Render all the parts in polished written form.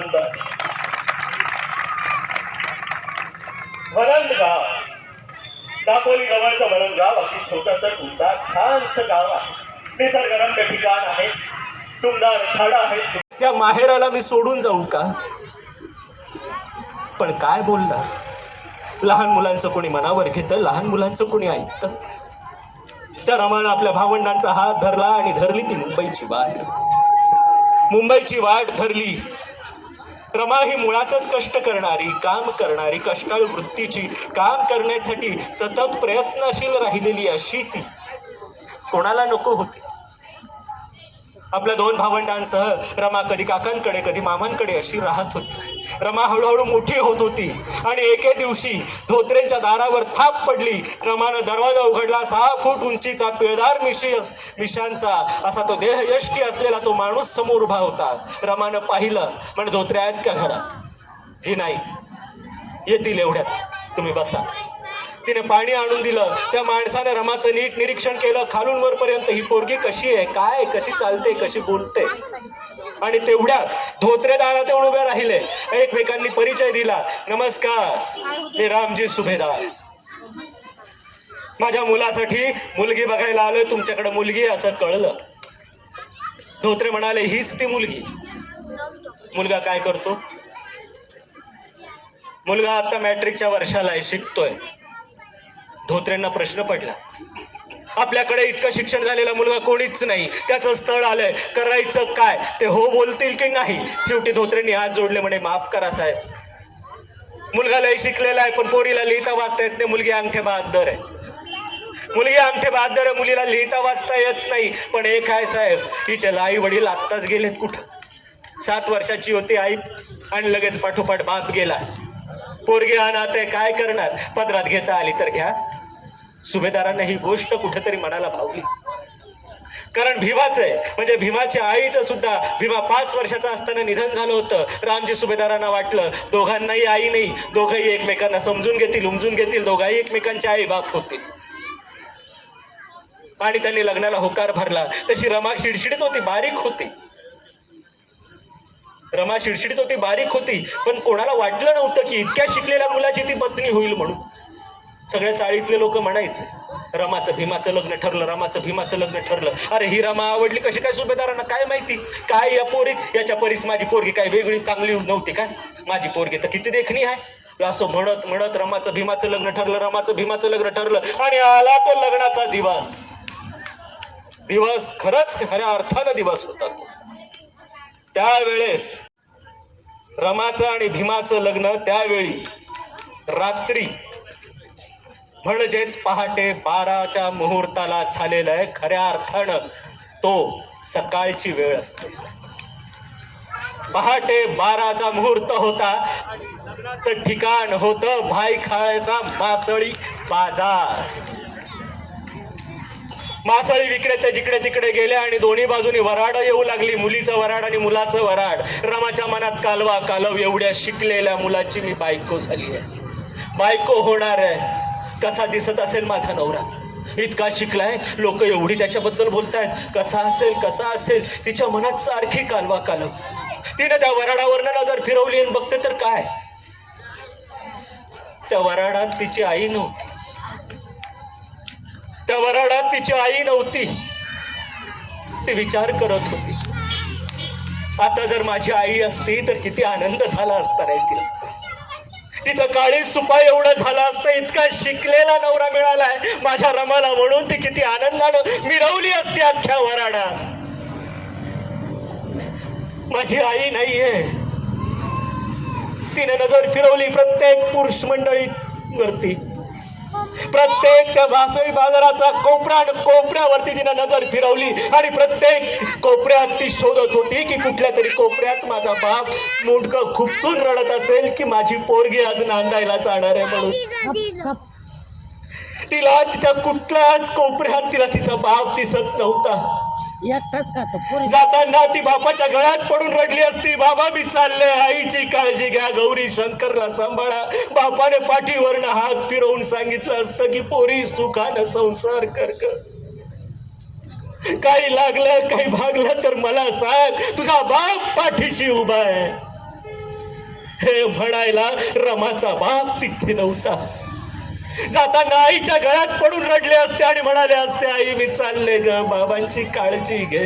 सुंदर वरणगाव, दापोली जवळचं वरणगाव अगदी छोटंसं टुमदार छानसं गाव आहे. निसर्गरम्य ठिकाण आहे, टुमदार झाडं आहेत. त्या माहेराला मी सोडून जाऊ का? पण काय बोलणार, लहान मुलांचं कोणी मनावर घेतं, लहान मुलांचं कोणी ऐकतं. त्या रमानं आपल्या भावंडांचा हात धरला आणि धरली ती मुंबईची वाट. मुंबईची वाट धरली. रमा ही मुळातच कष्ट करणारी, काम करणारी, कष्टाळू वृत्तीची, काम करण्यासाठी सतत प्रयत्नशील राहिलेली अशी ती कोणाला नको होती. आपल्या दोन भावंडांसह रमा कधी काकांकडे कधी मामांकडे अशी राहत होती. रमा हळूहळू मोठी होत होती आणि एके दिवशी धोत्रेंच्या दारावर थाप पडली. रमानं दरवाजा उघडला. 6 फूट उंचीचा पिळदार मिशांचा असा तो देहयष्टी असलेला तो माणूस समोर उभा होता. रमानं पाहिलं, म्हणजे धोत्रे आहेत का घरात? जी नाही, येतील एवढ्यात, तुम्ही बसा. तिने पाणी आणून दिलं. त्या माणसाने रमाचं नीट निरीक्षण केलं, खालून वरपर्यंत. ही पोरगी कशी आहे, काय, कशी चालते, कशी बोलते. आणि तेवढ्यात धोत्रे दारात येऊन उभे राहिले. एकमेकांनी परिचय दिला. नमस्कार, हे रामजी सुभेदार. माझ्या मुलासाठी मुलगी बघायला आलोय, तुमच्याकडे मुलगी असं कळलं. धोत्रे म्हणाले, हीच ती मुलगी. मुलगा काय करतो? मुलगा आता मॅट्रिकच्या वर्षाला आहे, शिकतोय. धोत्रेंना प्रश्न पडला, आपल्याकडे इतकं शिक्षण झालेला मुलगा कोणीच नाही, त्याचं स्थळ आलंय, करायचं काय? ते हो बोलतील की नाही? शेवटी धोत्रेंनी हात जोडले, म्हणे माफ करा साहेब, मुलगा लय शिकलेला आहे पण पोरीला लिहिता वाचता येत नाही. मुलगी अंगठे बहाद्दर आहे, मुलगी अंगठे बहाद्दर आहे, मुलीला लिहिता वाचता येत नाही. पण एक आहे साहेब, हिचे आई वडील आत्ताच गेलेत कुठं. 7 वर्षाची होती आई आणि लगेच पाठोपाठ बाप गेला. पोरगी अनाथ आहे, काय करणार? पदरात घेता आली तर घ्या. सुभेदारांना ही गोष्ट कुठेतरी मनाला भावली. कारण भीमाचं आहे, म्हणजे भीमाच्या आईचं सुद्धा, भीमा 5 वर्षाचा असताना निधन झालं होतं. रामजी सुभेदारांना वाटलं दोघांनाही आई नाही, दोघंही एकमेकांना समजून घेतील, उमजून घेतील, दोघाही एकमेकांचे आई बाप होतील. आणि त्यांनी लग्नाला होकार भरला. तशी रमा शिडशिडीत होती, बारीक होती. रमा शिडशिडीत होती, बारीक होती. पण कोणाला वाटलं नव्हतं की इतक्या शिकलेल्या मुलाची ती पत्नी होईल म्हणून. सगळ्या चाळीतले लोक म्हणायचे, रमाचं भीमाचं लग्न ठरलं, रमाचं भीमाचं लग्न ठरलं. अरे ही रमा आवडली कशी काय सुभेदारांना काय माहिती? काय या पोरीत, याच्या परीस माझी पोरगी काय वेगळी चांगली नव्हती काय? माझी पोरगी तर किती देखणी आहे. असं म्हणत म्हणत रमाचं भीमाचं लग्न ठरलं, रमाचं भीमाचं लग्न ठरलं. आणि आला तो लग्नाचा दिवस. दिवस खरंच खऱ्या अर्थानं दिवस होता. त्यावेळेस रमाचं आणि भीमाचं लग्न त्यावेळी रात्री, म्हणजेच पहाटे 12च्या मुहूर्ताला झालेलं आहे. खऱ्या अर्थानं तो सकाळची वेळ असते. पहाटे 12चा मुहूर्त होता. लग्नाचं ठिकाण होतं भायखळ्याचा मासळी बाजार. मासळी विक्रेते जिकडे तिकडे गेले आणि दोन्ही बाजूनी वराड येऊ लागली, मुलीचं वराड आणि मुलाचं वराड. रमाच्या मनात कालवा कालव, एवढ्या शिकलेल्या मुलाची मी बायको झाली आहे, बायको होणार आहे. कसा दिसत असेल माझा नवरा, इतका शिकलाय, लोक एवढी त्याच्याबद्दल बोलतायत, कसा असेल कसा असेल. तिच्या मनात सारखी कालवा कालव. तिने त्या वराडावरनं नजर फिरवली आणि बघते तर काय, त्या वराडात तिची आई नव्हती. त्या वराडात तिची आई नव्हती. ती विचार करत होती, आता जर माझी आई असती तर किती आनंद झाला असता रे तिला. तिचं काळी सुपा एवढं झालं असतं. इतका शिकलेला नवरा मिळालाय माझ्या रमाला, म्हणून ती किती आनंदानं मिरवली असती अख्ख्या वराडात. माझी आई नाहीये. तिने नजर फिरवली प्रत्येक पुरुष मंडळीवरती, प्रत्येक त्या मासळी बाजाराचा कोपऱ्यावरती तिने नजर फिरवली आणि प्रत्येक कोपऱ्यात ती शोधत होती की कुठल्या तरी कोपऱ्यात माझा बाप मुंडकं खुपसून रडत असेल की माझी पोरगी आज नांदायला जाणार आहे म्हणून. तिला तिच्या कुठल्याच कोपऱ्यात तिला तिचा बाप दिसत नव्हता. एकटाच का तो जाताना ती बापाच्या गळ्यात पडून रडली असती, बाबा मी चालले, आईची काळजी घ्या, गौरी शंकरला सांभाळा. बापाने पाठीवरनं हात फिरवून सांगितलं असतं की पोरी सुखानं संसार कर. काही लागलं काही भागलं तर मला सांग, तुझा बाप पाठीशी उभा आहे. हे म्हणायला रमाचा बाप तिथे नव्हता. जाताना आईच्या गळ्यात पडून रडले असते आणि म्हणाले असते, आई मी चालले ग, बाबांची काळजी घे.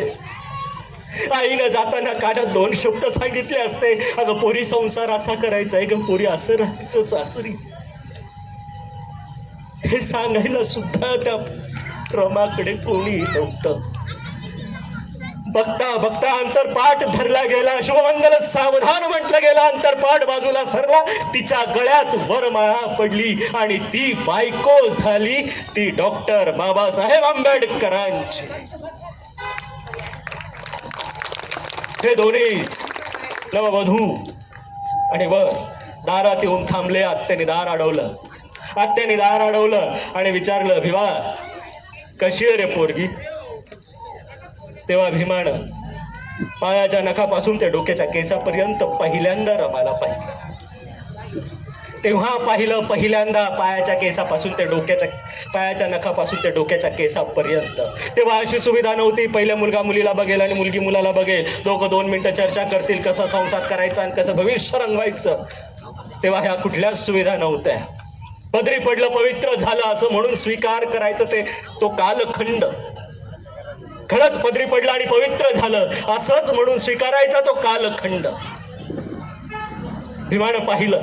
आईनं जाताना कानात 2 शब्द सांगितले असते, अगं पोरी संसार असा करायचा आहे ग, पोरी असं राहायचं सासरी. हे सांगायला सुद्धा त्या रमाकडे कोणी नव्हतं. बघता बघता अंतरपाठ धरला गेला, शुभमंगल सावधान म्हटलं गेलं, अंतरपाठ बाजूला सरला, तिच्या गळ्यात वरमाळा पडली आणि ती बायको झाली ती डॉक्टर बाबासाहेब आंबेडकरांची. हे दोन्ही नववधू आणि वर दारात येऊन थांबले. आत्याने दार अडवलं आणि विचारलं, भिवा कशी आहे रे पोरगी? तेव्हा भीमानं पायाच्या नखापासून ते डोक्याच्या केसापर्यंत पहिल्यांदा रमाला पाहिलं. तेव्हा पाहिलं पहिल्यांदा पायाच्या नखापासून ते डोक्याच्या केसापर्यंत. तेव्हा अशी सुविधा नव्हती, पहिल्या मुलगा मुलीला बघेल आणि मुलगी मुलाला बघेल, दोघं 2 मिनिटं चर्चा करतील, कसा संसार करायचा आणि कसं भविष्य रंगवायचं. तेव्हा ह्या कुठल्याच सुविधा नव्हत्या. पदरी पडलं पवित्र झालं असं म्हणून स्वीकार करायचं, तो कालखंड. खरंच पदरी पडलं आणि पवित्र झालं असंच म्हणून स्वीकारायचा तो कालखंड. भीमानं पाहिलं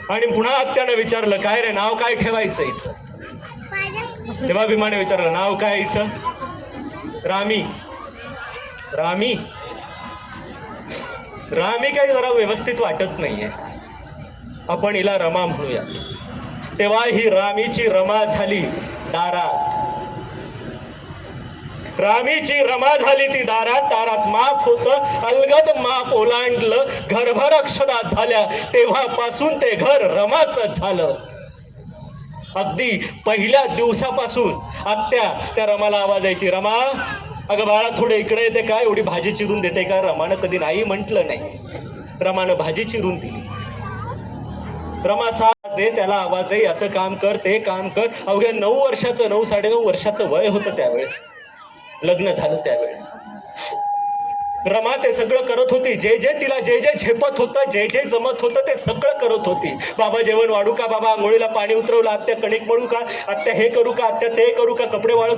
आणि पुन्हा आत्यानं विचारलं, काय रे नाव काय ठेवायचं हिचं? तेव्हा भीमाने विचारलं, नाव काय हिचं? रामी. रामी रामी काही जरा व्यवस्थित वाटत नाहीये, आपण हिला रमा म्हणूया. तेव्हा ही रामीची रमा झाली दारात. रामीची रमा झाली ती दारात. दारात माप होतं, अलगद माप ओलांडलं, घरभर अक्षदा झाल्या. तेव्हापासून ते घर रमाचं झालं. अगदी पहिल्या दिवसापासून आत्या त्या रमाला आवाज यायची, रमा अगं बाळा थोडे इकडे येते का, एवढी भाजी चिरून देते का? रमानं कधी नाही म्हटलं नाही. रमानं भाजी चिरून दिली. रमा साथ दे, त्याला आवाज दे, याचं काम कर, ते काम कर. अवघ्या 9 वर्षाचं 9-9.5 वर्षाचं वय होतं त्यावेळेस, लग्न झालं त्यावेळेस. रमा ते सगळं करत होती. जे तिला जे झेपत होतं, जे जमत होतं ते सगळं करत होती. बाबा जेवण वाढू का, बाबा आंघोळीला पाणी उतरवलं, आत्या कणिक मळू का, आत्या हे करू का, आत्या ते करू का, कपडे वाळू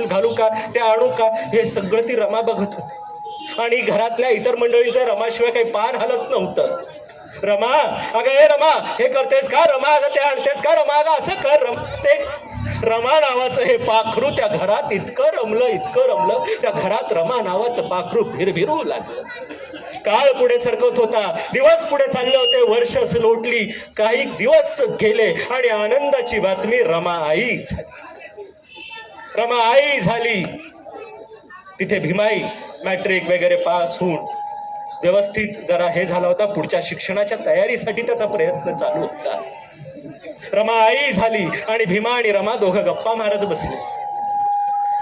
घालू का, ते आणू का, हे सगळं ती रमा बघत होती. आणि घरातल्या इतर मंडळींचं रमाशिवाय काही पार हलत नव्हतं. रमा अगं हे रमा हे करतेस का, रमा अगं ते आणतेस का, रमा अगं असं कर, ते रमा नावाचं हे पाखरू त्या घरात इतकं रमलं, त्या घरात रमा नावाचं पाखरू भिरभिरू लागलं. काळ पुढे सरकत होता, दिवस पुढे चालले होते, वर्ष लोटली, काही दिवस गेले आणि आनंदाची बातमी, रमा आई झाली. तिथे भीमाई मॅट्रिक वगैरे पास होऊन व्यवस्थित जरा हे झाला होता, पुढच्या शिक्षणाच्या तयारीसाठी त्याचा प्रयत्न चालू होता. रमा आई झाली आणि भीमा आणि रमा दोघं गप्पा मारत बसले.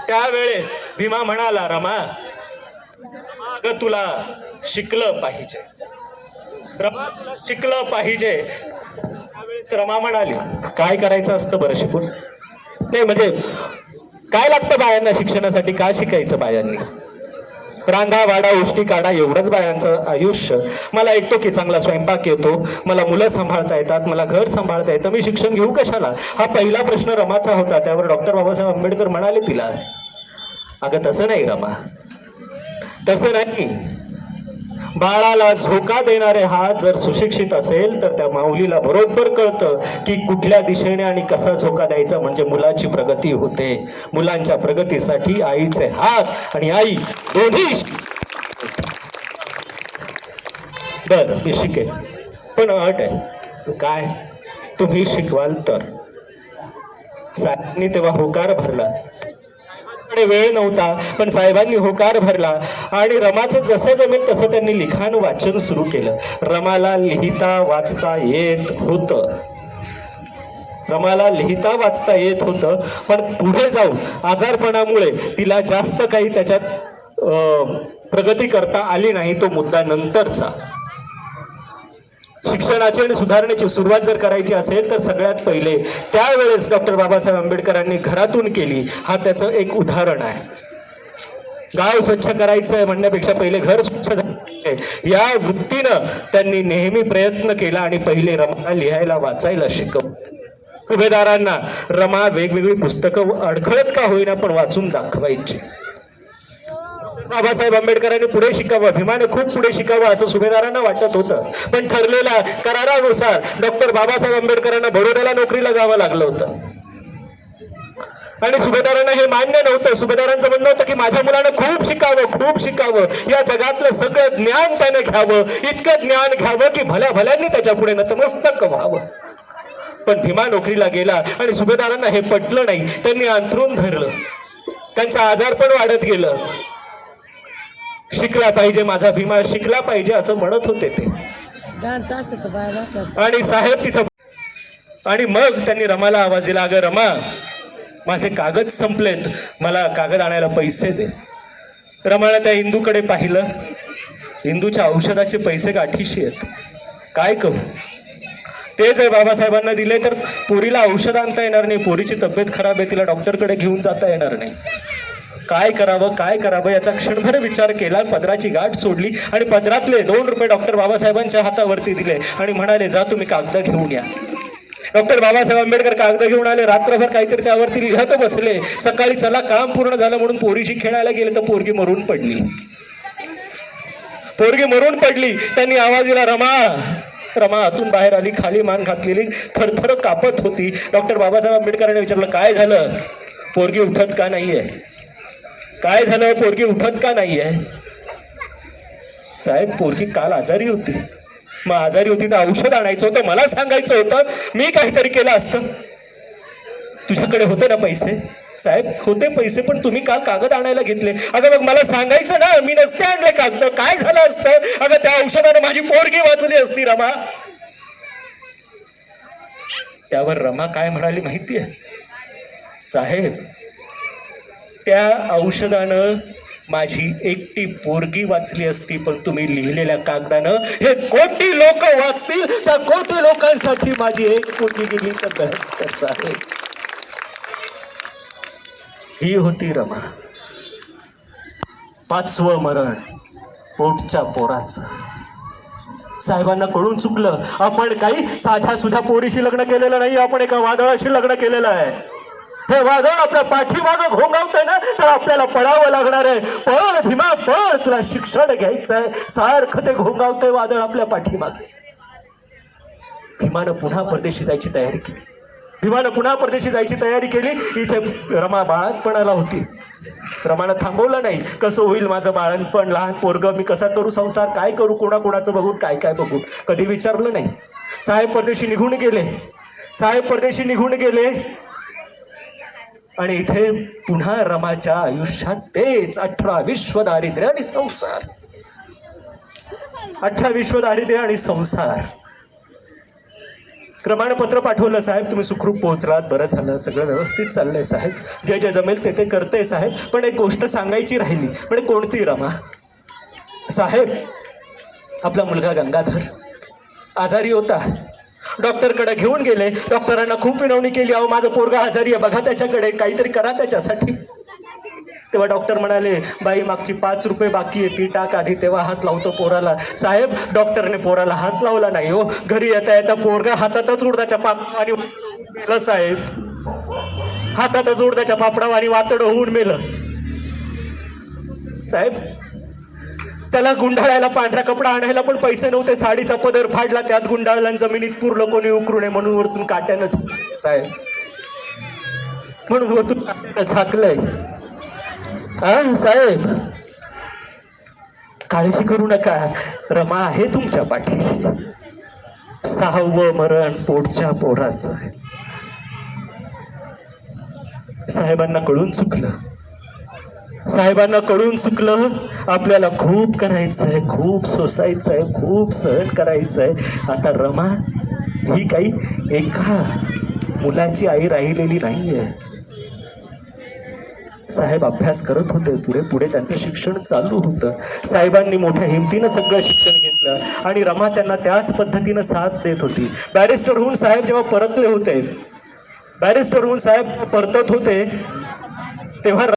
त्यावेळेस भीमा म्हणाला, रमा अगं तुला शिकलं पाहिजे, रमा तुला शिकलं पाहिजे. त्यावेळेस रमा म्हणाली, काय करायचं असतं बरं शिकून? नाही म्हणजे काय लागतं बायांना शिक्षणासाठी, काय शिकायचं बायांनी? रांधा वाडा उष्टी काढा एवढंच बायांचं आयुष्य. मला ऐकतो की चांगला स्वयंपाक येतो, मला मुलं सांभाळता येतात, मला घर सांभाळता येतं, मी शिक्षण घेऊ कशाला? हा पहिला प्रश्न रमाचा होता. त्यावर डॉक्टर बाबासाहेब आंबेडकर म्हणाले तिला, अगं तसं नाही रमा, तसं नाही. बाळाला झोका देणारे हात जर सुशिक्षित असेल तर त्या माऊलीला बरोबर कळतं की कुठल्या दिशेने आणि कसा झोका द्यायचा म्हणजे मुलाची प्रगती होते. मुलांच्या प्रगतीसाठी आईचे हात आणि आई दोन्ही. बरं मी शिकेन, पण अट आहे. काय? तुम्ही शिकवाल तर. साहेबांनी तेव्हा होकार भरला. वेळ नव्हता पण साहेबांनी होकार भरला आणि रमाचं जसं जमेल तसं त्यांनी लिखाण वाचन सुरू केलं. रमाला लिहिता वाचता येत होतं, पण पुढे जाऊन आजारपणामुळे तिला जास्त काही त्याच्यात प्रगती करता आली नाही. तो मुद्दा नंतरचा. शिक्षणाची आणि सुधारण्याची सुरुवात जर करायची असेल तर सगळ्यात पहिले त्यावेळेस डॉक्टर बाबासाहेब आंबेडकरांनी घरातून केली. हा त्याचं एक उदाहरण आहे. गाव स्वच्छ करायचं आहे म्हणण्यापेक्षा पहिले घर स्वच्छ या वृत्तीनं त्यांनी नेहमी प्रयत्न केला आणि पहिले रमाला लिहायला वाचायला शिकवलं. सुभेदारांना रमा वेगवेगळी पुस्तकं अडखळत का होईना पण वाचून दाखवायची. बाबासाहेब आंबेडकरांनी पुढे शिकावं, भीमाने खूप पुढे शिकावं असं सुभेदारांना वाटत होतं. पण ठरलेल्या करारानुसार डॉक्टर बाबासाहेब आंबेडकरांना बडोद्याला नोकरीला जावं लागलं होतं आणि सुभेदारांना हे मान्य नव्हतं. सुभेदारांचं म्हणणं होतं की माझ्या मुलानं खूप शिकावं, या जगातलं सगळं ज्ञान त्याने घ्यावं, इतकं ज्ञान घ्यावं की भल्या भल्यांनी त्याच्या पुढे नतमस्तक व्हावं. पण भीमा नोकरीला गेला आणि सुभेदारांना हे पटलं नाही. त्यांनी अंथरूण धरलं, त्यांचं आजारपण वाढत गेलं. शिकला पाहिजे माझा भीमा, शिकला पाहिजे असं म्हणत होते ते. आणि साहेब तिथं, आणि मग त्यांनी रमाला आवाज दिला, अगं रमा, माझे कागद संपलेत, मला कागद आणायला पैसे दे. रमाला त्या इंदूकडे पाहिलं. इंदूच्या औषधाचे पैसे गाठीशी आहेत, काय करू? ते जर बाबासाहेबांना दिले तर पोरीला औषध आणता येणार नाही, पोरीची तब्येत खराब आहे, तिला डॉक्टरकडे घेऊन जाता येणार नाही. काय करावं याचा क्षणभर विचार केला. पदराची गाठ सोडली आणि पदरातले 2 रुपये डॉक्टर बाबासाहेबांच्या हातावरती दिले आणि म्हणाले, जा तुम्ही कागद घेऊन या. डॉक्टर बाबासाहेब आंबेडकर कागद घेऊन आले. रात्रभर काहीतरी त्यावरती लिहत बसले. सकाळी चला काम पूर्ण झालं म्हणून पोरीशी खेळायला गेले तर पोरगी मरून पडली. त्यांनी आवाज दिला, रमा आतून बाहेर आली, खाली मान घातलेली, थरथर कापत होती. डॉक्टर बाबासाहेब आंबेडकरांनी विचारलं, काय झालं? पोरगी उठत का नाहीये? साहेब, पोरगी काल आजारी होती. मग आजारी होती तर औषध आणायचं होतं, मला सांगायचं होतं, मी काहीतरी केलं असतं. तुझ्याकडे होते ना पैसे? साहेब, होते पैसे, पण तुम्ही काल कागद आणायला घेतले. अगं मग मला सांगायचं ना, मी नसते आणले कागद, काय झालं असतं? अगं त्या औषधाने माझी पोरगी वाचली असती रमा. त्यावर रमा काय म्हणाली माहितीये? साहेब, त्या औषधानं माझी एकटी पोरगी वाचली असती, पण तुम्ही लिहिलेल्या कागदानं हे कोटी लोक वाचतील, त्या कोटी लोकांसाठी माझी 1 कोटी गेली तर साहेब. ही होती रमा. 5वं मरण पोटच्या पोराचं. साहेबांना कळून चुकलं, आपण काही साध्या सुध्या पोरीशी लग्न केलेलं नाही, आपण एका वादळाशी लग्न केलेलं आहे. हे वादळ आपल्या पाठीमागं घोंगावतंय ना, तर आपल्याला पळावं लागणार आहे. पळ भीमा, पळ, तुला शिक्षण घ्यायचंय. सारखं ते घोंगावतंय वादळ आपल्या पाठीमागे. भीमानं पुन्हा परदेशी जायची तयारी केली. इथे रमा बाळंतपणाला होती. रमानं थांबवलं नाही. कसं होईल माझं बाळंतपण, लहान पोरग, मी कसा करू संसार, काय करू, कोणाकोणाचं बघून, काय बघून, कधी विचारलं नाही. साहेब परदेशी निघून गेले आणि इथे पुन्हा रमाच्या आयुष्यात तेच 18 विश्व दारिद्र्य आणि संसार. प्रमाणपत्र पाठवलं, साहेब तुम्ही सुखरूप पोहोचलात, बरं झालं, सगळं व्यवस्थित चाललंय साहेब, जे जमेल ते करतंय साहेब. पण एक गोष्ट सांगायची राहिली. म्हणजे कोणती रमा? साहेब, आपला मुलगा गंगाधर आजारी होता, डॉक्टरकडे घेऊन गेले. डॉक्टरांना खूप विनवणी केली, अहो माझं पोरगा आजारी आहे, बघा त्याच्याकडे, काहीतरी करा त्याच्यासाठी. तेव्हा डॉक्टर म्हणाले, बाई मागची 5 रुपये बाकी आहे, ती टाक आधी, तेव्हा हात लावतो पोराला. साहेब, डॉक्टरने पोराला हात लावला नाही हो. घरी येता पोरगा हातातच उडदाच्या पापडावानी मेलं साहेब. हातातच उडदाच्या पापडावानी वातड होऊन मेलं साहेब. त्याला गुंडाळायला पांढरा कपडा आणायला पण पैसे नव्हते. साडीचा पदर फाडला, त्यात गुंडाळला, जमिनीत पुरलं, कोणी उकरू नये म्हणून वरतून काट्यानं साहेब, म्हणून वरतून काट्यानं झाकलंय. साहेब, काळजी करू नका, रमा आहे तुमच्या पाठीशी. 6वं मरण पोटच्या पोराचं. साहेबांना कळून चुकलं. आपल्याला खूप करायचंय, खूप सोसायचंय, खूप सहन करायचंय. आता रमा ही काही एका मुलाची आई राहिलेली नाहीये. साहेब अभ्यास करत होते, पुढे त्यांचं शिक्षण चालू होतं. साहेबांनी मोठ्या हिमतीनं सगळं शिक्षण घेतलं आणि रमा त्यांना त्याच पद्धतीनं साथ देत होती. बॅरिस्टर होऊन साहेब जेव्हा परतत होते तेव्हा